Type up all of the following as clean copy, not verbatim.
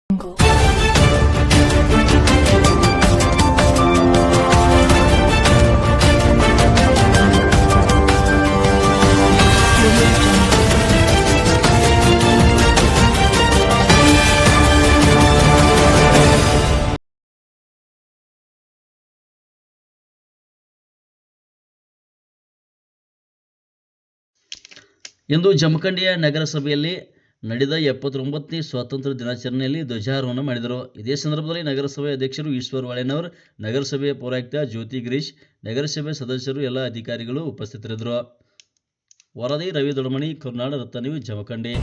ಇಂದು ಜಮಖಂಡಿಯ ನಗರಸಭೆಯಲ್ಲಿ ನಡೆದ 79ನೇ ಸ್ವಾತಂತ್ರ್ಯ ದಿನಾಚರಣೆಯಲ್ಲಿ ಧ್ವಜಾರೋಹಣ ಮಾಡಿದರು. ಇದೇ ಸಂದರ್ಭದಲ್ಲಿ ನಗರಸಭೆ ಅಧ್ಯಕ್ಷರು ಈಶ್ವರ್ ವಾಳೆನವರ್, ನಗರಸಭೆಯ ಪೌರಾಯುಕ್ತ ಜ್ಯೋತಿ ಗಿರೀಶ್, ನಗರಸಭೆ ಸದಸ್ಯರು, ಎಲ್ಲ ಅಧಿಕಾರಿಗಳು ಉಪಸ್ಥಿತರಿದ್ದರು. ವರದಿ ರವಿ ದೊಡಮನಿ, ಕರುನಾಡ ರತ್ನ ನ್ಯೂಸ್, ಜಮಖಂಡಿ.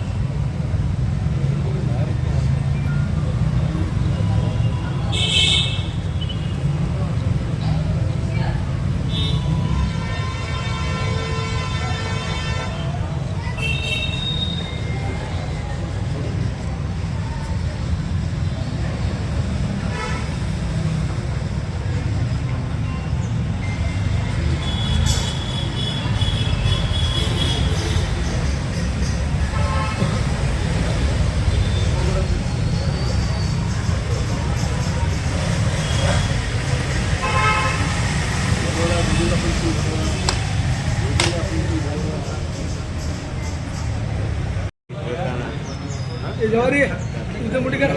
ಇದು ಮುಡಿಗರ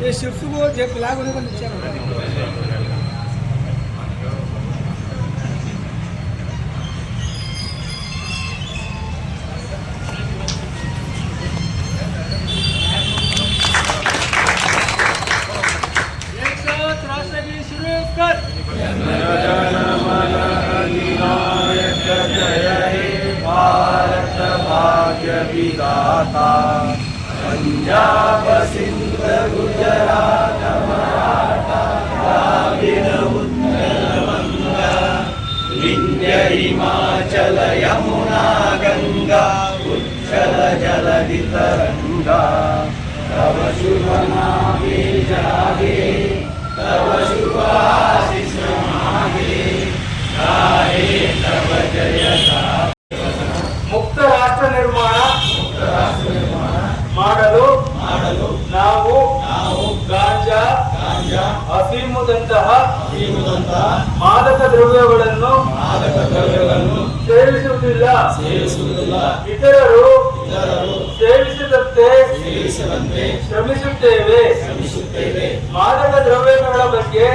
ಈ ಶಿಫ್ಟ್ಗೂ ಬ್ಲಾಗ್ ಹೋಗಿ ಬಂದು पंजाब सिंध गुजरात मराठा द्राविड उत्कल बंगा विंध्य हिमाचल यमुना गंगा उच्छल जलधि तरंगा तव शुभ नामे जागे तव शुभ आशीष मागे गाहे तव जयता ಮುಕ್ತ ರಾಷ್ಟ್ರ ನಿರ್ಮಾಣ ಮಾಡಲು ನಾವು ಗಾಂಜಾ ಅಫೀಮುದಂತಹ ಮಾದಕ ದ್ರವ್ಯಗಳನ್ನು ಸೇವಿಸುವುದಿಲ್ಲ. ಇತರರು ಸೇವಿಸದಂತೆ ಶ್ರಮಿಸುತ್ತೇವೆ. ಮಾದಕ ದ್ರವ್ಯಗಳ ಬಗ್ಗೆ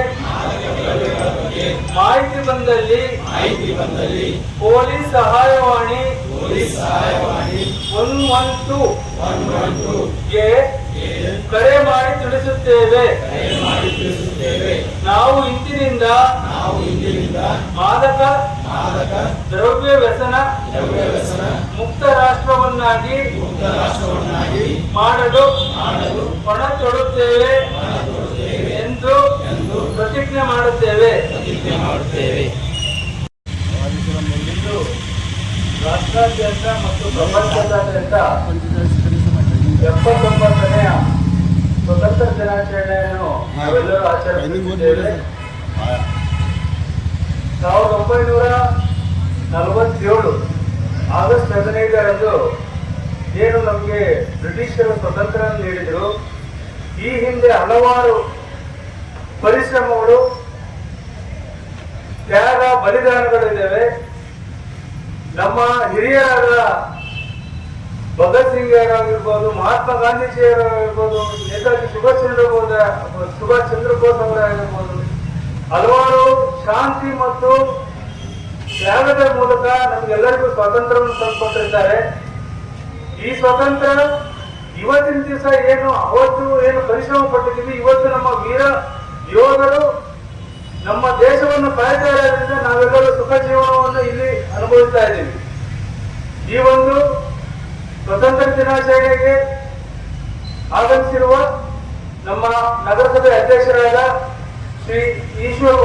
ಮಾಹಿತಿ ಬಂದಲ್ಲಿ ಪೊಲೀಸ್ ಸಹಾಯವಾಣಿ 112 ಗೆ ಕರೆ ಮಾಡಿ ತಿಳಿಸುತ್ತೇವೆ. ನಾವು ಇಂದಿನಿಂದ ಮಾದಕ ದ್ರವ್ಯ ವ್ಯಸನ ಮುಕ್ತ ರಾಷ್ಟ್ರವನ್ನಾಗಿ ಮಾಡಲು ಪಣ ತೊಡುತ್ತೇವೆ ಎಂದು ಪ್ರತಿಜ್ಞೆ ಮಾಡುತ್ತೇವೆ. ರಾಷ್ಟ್ರಾದ್ಯಂತ ಮತ್ತು ಪ್ರಪಂಚದಾದ್ಯಂತ 79ನೇ ಸ್ವತಂತ್ರ ದಿನಾಚರಣೆಯನ್ನು ನಾವೆಲ್ಲರೂ ಆಚರಿಸುತ್ತಿದ್ದೇವೆ. 1947 ಆಗಸ್ಟ್ 15ರಂದು ಏನು ನಮಗೆ ಬ್ರಿಟಿಷರು ಸ್ವತಂತ್ರ ನೀಡಿದರು, ಈ ಹಿಂದೆ ಹಲವಾರು ಪರಿಶ್ರಮಗಳು, ತ್ಯಾಗ, ಬಲಿದಾನಗಳಿದ್ದಾವೆ. ನಮ್ಮ ಹಿರಿಯರಾದ ಭಗತ್ ಸಿಂಗ್ ಅವರಾಗಿರ್ಬೋದು, ಮಹಾತ್ಮ ಗಾಂಧೀಜಿಯವರಾಗಿರ್ಬೋದು, ನೇತಾಜಿ ಸುಭಾಷ್ ಚಂದ್ರ ಬೋಸ್ ಅವರಾಗಿರ್ಬೋದು, ಹಲವಾರು ಶಾಂತಿ ಮತ್ತು ತ್ಯಾಗದ ಮೂಲಕ ನಮ್ಗೆಲ್ಲರಿಗೂ ಸ್ವಾತಂತ್ರ್ಯವನ್ನು ತಂದುಕೊಟ್ಟಿದ್ದಾರೆ. ಈ ಸ್ವಾತಂತ್ರ್ಯ ಇವತ್ತಿನ ದಿವಸ ಅವತ್ತು ಏನು ಪರಿಶ್ರಮ ಪಟ್ಟಿದ್ದೀವಿ, ಇವತ್ತು ನಮ್ಮ ವೀರ ಯೋಧರು ನಮ್ಮ ದೇಶವನ್ನು ಕಾಯ್ತಾ ಇರೋದ್ರಿಂದ ನಾವೆಲ್ಲರೂ ಸುಖ ಜೀವನವನ್ನು ಇಲ್ಲಿ ಅನುಭವಿಸ್ತಾ ಇದ್ದೀವಿ. ಈ ಒಂದು ಸ್ವತಂತ್ರ ದಿನಾಚರಣೆಗೆ ಆಗಮಿಸಿರುವ ನಮ್ಮ ನಗರಸಭೆ ಅಧ್ಯಕ್ಷರಾದ ಶ್ರೀ ಈಶ್ವರ್